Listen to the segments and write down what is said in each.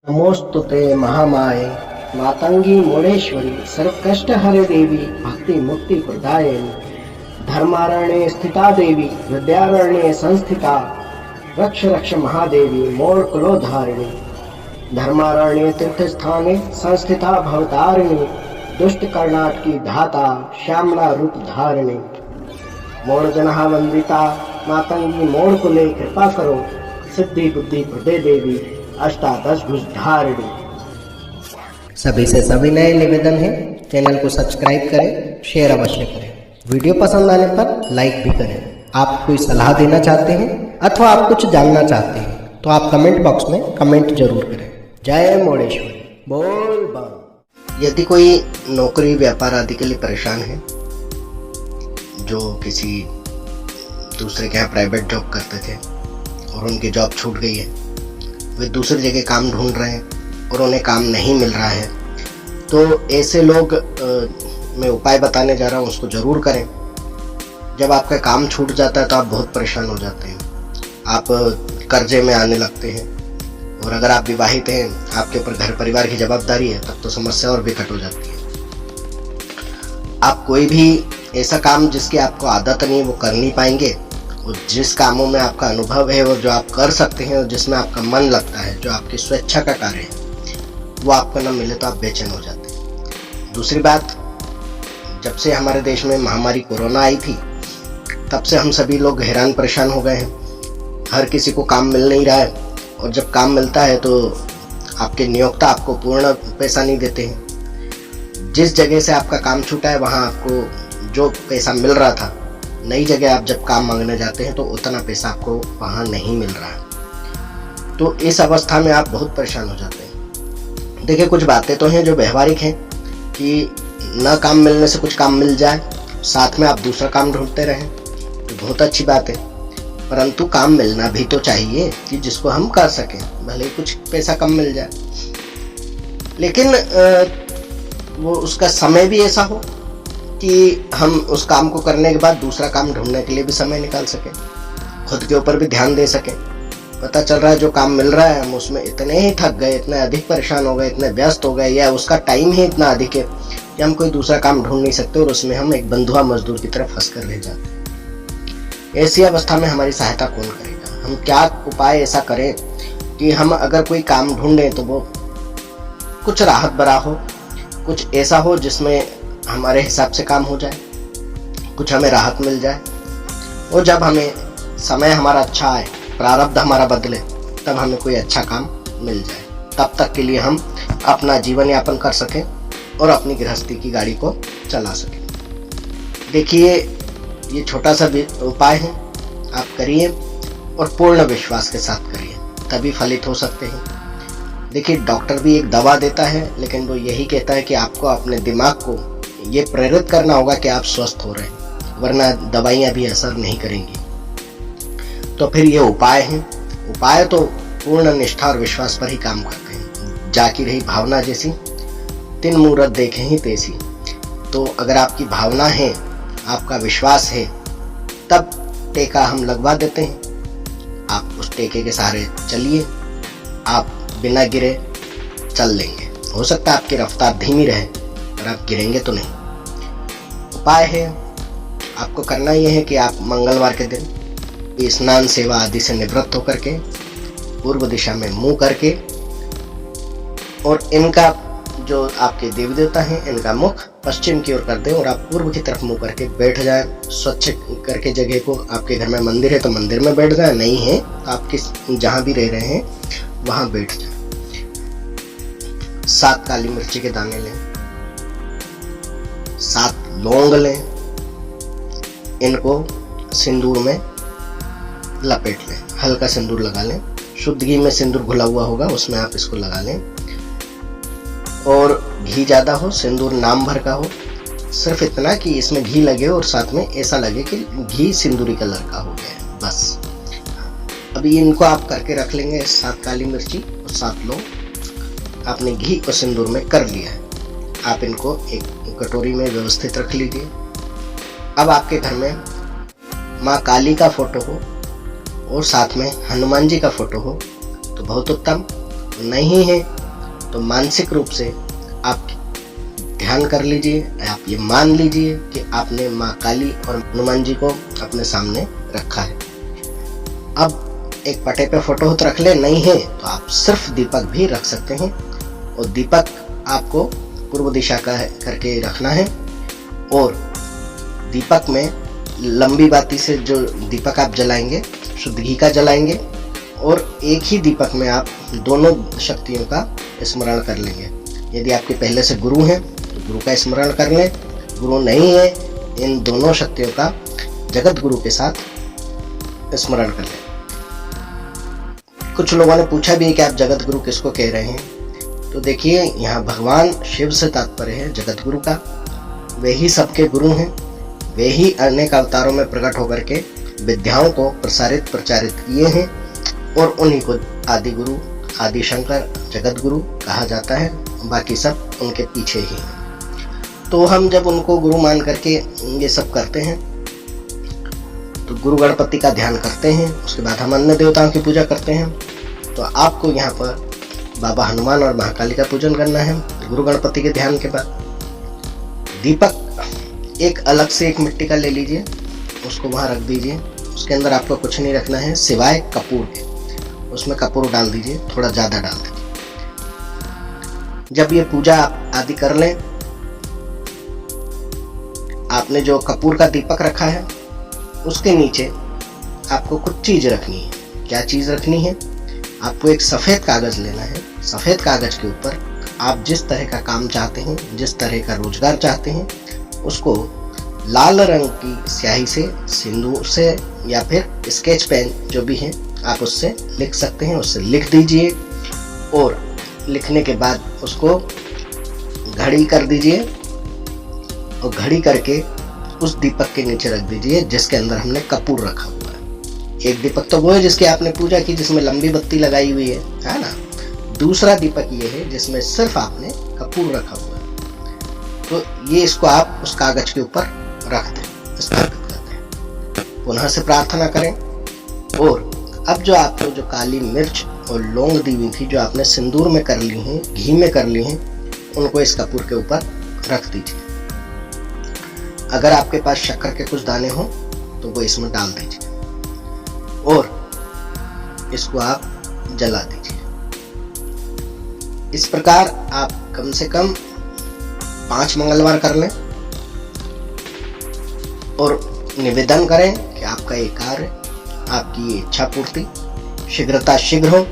नमोस्तुते महामाये मातंगी मोड़ेश्वरी सर्वकष्ट हरे देवी भक्ति मुक्ति प्रदायिनी धर्मारण्ये स्थिता देवी विद्यारण्ये संस्थिता रक्ष रक्ष महादेवी मोड़ कुलोधारिणी धर्मारण्ये तीर्थ स्थाने संस्थिता भवतारिणी दुष्ट कर्णाट की धाता श्यामला रूप धारिणी मोड़ जनहा वंदिता मातंगी मोड़ कुले कृपा करो सिद्धि बुद्धि प्रदे देवी अष्टादश भुजधारिणी। सभी से सविनय निवेदन है, चैनल को सब्सक्राइब करें, शेयर अवश्य करें। वीडियो पसंद आने पर लाइक भी करें। आप कोई सलाह देना चाहते हैं अथवा आप कुछ जानना चाहते हैं तो आप कमेंट बॉक्स में कमेंट जरूर करें। जय मोड़ेश्वरी बोल बम। यदि कोई नौकरी व्यापार आदि के लिए परेशान है, जो किसी दूसरे के यहाँ प्राइवेट जॉब करते थे और उनकी जॉब छूट गई है, वे दूसरी जगह काम ढूंढ रहे हैं और उन्हें काम नहीं मिल रहा है, तो ऐसे लोग मैं उपाय बताने जा रहा हूँ, उसको ज़रूर करें। जब आपका काम छूट जाता है तो आप बहुत परेशान हो जाते हैं, आप कर्जे में आने लगते हैं, और अगर आप विवाहित हैं, आपके ऊपर घर परिवार की जवाबदारी है, तब तो समस्या और भी कट हो जाती है। आप कोई भी ऐसा काम जिसकी आपको आदत नहीं है वो कर नहीं पाएंगे, और जिस कामों में आपका अनुभव है और जो आप कर सकते हैं और जिसमें आपका मन लगता है, जो आपकी स्वेच्छा का कार्य है, वो आपको न मिले तो आप बेचैन हो जाते हैं। दूसरी बात, जब से हमारे देश में महामारी कोरोना आई थी, तब से हम सभी लोग हैरान परेशान हो गए हैं। हर किसी को काम मिल नहीं रहा है, और जब काम मिलता है तो आपके नियोक्ता आपको पूर्ण पैसा नहीं देते हैं। जिस जगह से आपका काम छूटा है वहाँ आपको जो पैसा मिल रहा था, नई जगह आप जब काम मांगने जाते हैं तो उतना पैसा आपको वहाँ नहीं मिल रहा है। तो इस अवस्था में आप बहुत परेशान हो जाते हैं। देखिए, कुछ बातें तो हैं जो व्यवहारिक हैं कि न काम मिलने से कुछ काम मिल जाए, साथ में आप दूसरा काम ढूंढते रहें, तो बहुत अच्छी बात है। परंतु काम मिलना भी तो चाहिए कि जिसको हम कर सकें, भले ही कुछ पैसा कम मिल जाए, लेकिन वो उसका समय भी ऐसा हो कि हम उस काम को करने के बाद दूसरा काम ढूंढने के लिए भी समय निकाल सकें, खुद के ऊपर भी ध्यान दे सकें। पता चल रहा है जो काम मिल रहा है हम उसमें इतने ही थक गए, इतने अधिक परेशान हो गए, इतने व्यस्त हो गए, या उसका टाइम ही इतना अधिक है कि हम कोई दूसरा काम ढूंढ नहीं सकते, और उसमें हम एक बंधुआ मजदूर की तरह फंस कर रह जाते हैं। ऐसी अवस्था में हमारी सहायता कौन करेगा? हम क्या उपाय ऐसा करें कि हम अगर कोई काम ढूंढें तो वो कुछ राहत भरा हो, कुछ ऐसा हो जिसमें हमारे हिसाब से काम हो जाए, कुछ हमें राहत मिल जाए, और जब हमें समय हमारा अच्छा आए, प्रारब्ध हमारा बदले, तब हमें कोई अच्छा काम मिल जाए। तब तक के लिए हम अपना जीवन यापन कर सकें और अपनी गृहस्थी की गाड़ी को चला सकें। देखिए, ये छोटा सा उपाय है, आप करिए और पूर्ण विश्वास के साथ करिए, तभी फलित हो सकते हैं। देखिए, डॉक्टर भी एक दवा देता है, लेकिन वो यही कहता है कि आपको अपने दिमाग को ये प्रेरित करना होगा कि आप स्वस्थ हो रहे हैं, वरना दवाइयाँ भी असर नहीं करेंगी। तो फिर ये उपाय हैं। उपाय तो पूर्ण निष्ठा और विश्वास पर ही काम करते हैं। जाकी रही भावना जैसी, तीन मूरत देखे ही तैसी। तो अगर आपकी भावना है, आपका विश्वास है, तब टेका हम लगवा देते हैं। आप उस टेके के सहारे चलिए, आप बिना गिरे चल लेंगे। हो सकता है आपकी रफ्तार धीमी रहे, पर आप गिरेंगे तो नहीं। उपाय है, आपको करना यह है कि आप मंगलवार के दिन स्नान सेवा आदि से निवृत्त होकर के पूर्व दिशा में मुंह करके, और इनका जो आपके देवी देवता हैं, इनका मुख पश्चिम की ओर कर दें और आप पूर्व की तरफ मुंह करके बैठ जाएं। स्वच्छ करके जगह को, आपके घर में मंदिर है तो मंदिर में बैठ जाएं, नहीं है तो आप जहां भी रह रहे हैं वहां बैठ जाएं। 7 काली मिर्ची के दाने लें, 7 लौंग लें, इनको सिंदूर में लपेट लें, हल्का सिंदूर लगा लें, शुद्ध घी में सिंदूर घुला हुआ होगा उसमें आप इसको लगा लें, और घी ज़्यादा हो, सिंदूर नाम भर का हो, सिर्फ इतना कि इसमें घी लगे और साथ में ऐसा लगे कि घी सिंदूरी कलर का हो गया, बस। अभी इनको आप करके रख लेंगे, 7 काली मिर्ची और 7 लौंग आपने घी और सिंदूर में कर लिया है। आप इनको एक कटोरी में व्यवस्थित रख लीजिए। अब आपके घर में माँ काली का फोटो हो और साथ में हनुमान जी का फोटो हो तो बहुत उत्तम, नहीं है तो मानसिक रूप से आप ध्यान कर लीजिए, आप ये मान लीजिए कि आपने माँ काली और हनुमान जी को अपने सामने रखा है। अब एक पटे पे फोटो तो रख ले, नहीं है तो आप सिर्फ दीपक भी रख सकते हैं। और दीपक आपको पूर्व दिशा का करके रखना है और दीपक में लंबी बाती से जो दीपक आप जलाएंगे शुद्ध घी का जलाएंगे और एक ही दीपक में आप दोनों शक्तियों का स्मरण कर लेंगे। यदि आपके पहले से गुरु हैं तो गुरु का स्मरण कर लें, गुरु नहीं है इन दोनों शक्तियों का जगत गुरु के साथ स्मरण कर लें। कुछ लोगों ने पूछा भी है कि आप जगत गुरु किसको कह रहे हैं, तो देखिए यहाँ भगवान शिव से तात्पर्य है जगत गुरु का। वे ही सबके गुरु हैं, वे ही अनेक अवतारों में प्रकट होकर के विद्याओं को प्रचारित किए हैं और उन्हीं को आदि गुरु, आदि शंकर, जगत गुरु कहा जाता है। बाकी सब उनके पीछे ही हैं। तो हम जब उनको गुरु मान करके ये सब करते हैं तो गुरु गणपति का ध्यान करते हैं, उसके बाद हम अन्य देवताओं की पूजा करते हैं। तो आपको यहाँ पर बाबा हनुमान और महाकाली का पूजन करना है गुरु गणपति के ध्यान के बाद। दीपक एक अलग से एक मिट्टी का ले लीजिए, उसको वहाँ रख दीजिए। उसके अंदर आपको कुछ नहीं रखना है सिवाय कपूर के। उसमें कपूर डाल दीजिए, थोड़ा ज़्यादा डाल दीजिए। जब ये पूजा आप आदि कर लें, आपने जो कपूर का दीपक रखा है उसके नीचे आपको कुछ चीज रखनी है। क्या चीज रखनी है? आपको एक सफेद कागज लेना है। सफेद कागज के ऊपर आप जिस तरह का काम चाहते हैं, जिस तरह का रोजगार चाहते हैं, उसको लाल रंग की स्याही से, सिंदूर से या फिर स्केच पेन जो भी है आप उससे लिख सकते हैं, उससे लिख दीजिए। और लिखने के बाद उसको घड़ी कर दीजिए और घड़ी करके उस दीपक के नीचे रख दीजिए जिसके अंदर हमने कपूर रखा हुआ है। एक दीपक तो वो है जिसकी आपने पूजा की, जिसमें लंबी बत्ती लगाई हुई है ना। दूसरा दीपक ये है जिसमें सिर्फ आपने कपूर रखा हुआ है। तो ये इसको आप उस कागज के ऊपर रख दें, स्थापित कर दें। पुनः से प्रार्थना करें और अब जो आपको जो काली मिर्च और लौंग दी हुई थी, जो आपने सिंदूर में कर ली हैं, घी में कर ली हैं, उनको इस कपूर के ऊपर रख दीजिए। अगर आपके पास शक्कर के कुछ दाने हो तो वो इसमें डाल दीजिए और इसको आप जला दीजिए। इस प्रकार आप कम से कम 5 मंगलवार कर लें और निवेदन करें कि आपका ये कार्य, आपकी ये इच्छा पूर्ति शीघ्रता शीघ्र हो।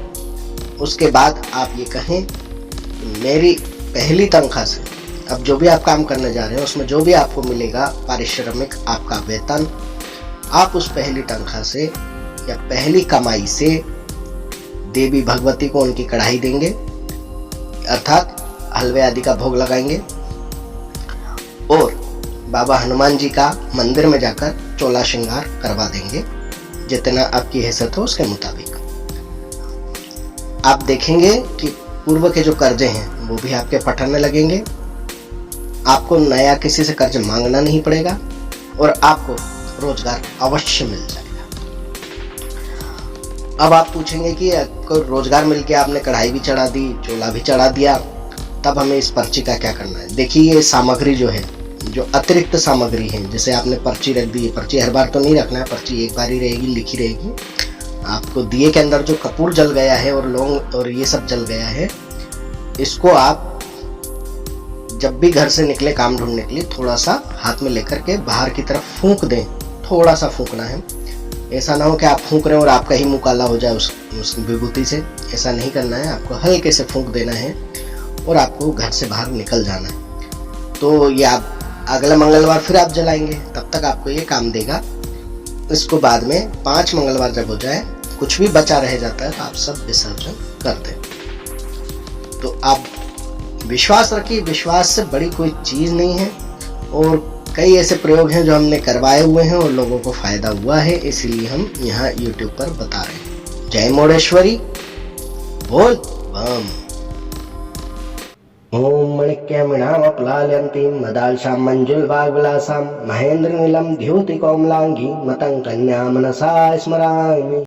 उसके बाद आप ये कहें कि मेरी पहली तनख्वाह से अब जो भी आप काम करने जा रहे हैं उसमें जो भी आपको मिलेगा पारिश्रमिक, आपका वेतन, आप उस पहली तनख्वाह से या पहली कमाई से देवी भगवती को उनकी कढ़ाई देंगे, अर्थात हलवे आदि का भोग लगाएंगे और बाबा हनुमान जी का मंदिर में जाकर चोला श्रृंगार करवा देंगे, जितना आपकी हैसियत हो उसके मुताबिक। आप देखेंगे कि पूर्व के जो कर्जे हैं वो भी आपके पटने लगेंगे, आपको नया किसी से कर्ज मांगना नहीं पड़ेगा और आपको रोजगार अवश्य मिल जाएगा। अब आप पूछेंगे कि आपको रोजगार मिल के आपने कढ़ाई भी चढ़ा दी, चोला भी चढ़ा दिया, तब हमें इस पर्ची का क्या करना है? देखिए ये सामग्री जो है, जो अतिरिक्त सामग्री है, जैसे आपने पर्ची रख दी, पर्ची हर बार तो नहीं रखना है, पर्ची एक बार ही रहेगी, लिखी रहेगी। आपको दिए के अंदर जो कपूर जल गया है और लौंग और ये सब जल गया है, इसको आप जब भी घर से निकले काम ढूंढने के लिए थोड़ा सा हाथ में लेकर के बाहर की तरफ फूंक दें। थोड़ा सा फूंकना है, ऐसा ना हो कि आप फूंक रहे हो और आपका ही मुंह काला हो जाए उस विभूति से। ऐसा नहीं करना है, आपको हल्के से फूंक देना है और आपको घर से बाहर निकल जाना है। तो ये आप अगला मंगलवार फिर आप जलाएंगे, तब तक आपको ये काम देगा। इसको बाद में 5 मंगलवार जब हो जाए, कुछ भी बचा रह जाता है तो आप सब विसर्जन कर दें। तो आप विश्वास रखिए, विश्वास से बड़ी कोई चीज नहीं है। और कई ऐसे प्रयोग हैं जो हमने करवाए हुए हैं और लोगों को फायदा हुआ है, इसीलिए हम यहाँ YouTube पर बता रहे हैं। जय मोडेश्वरी, बोल बम। ओम मणिक्यमिणामप्लाल्यन्तीं मदालसां मंजुलवाग्विलासां महेन्द्रनीलं द्युतिकोमलांगी मतं कन्या मनसा स्मरामि।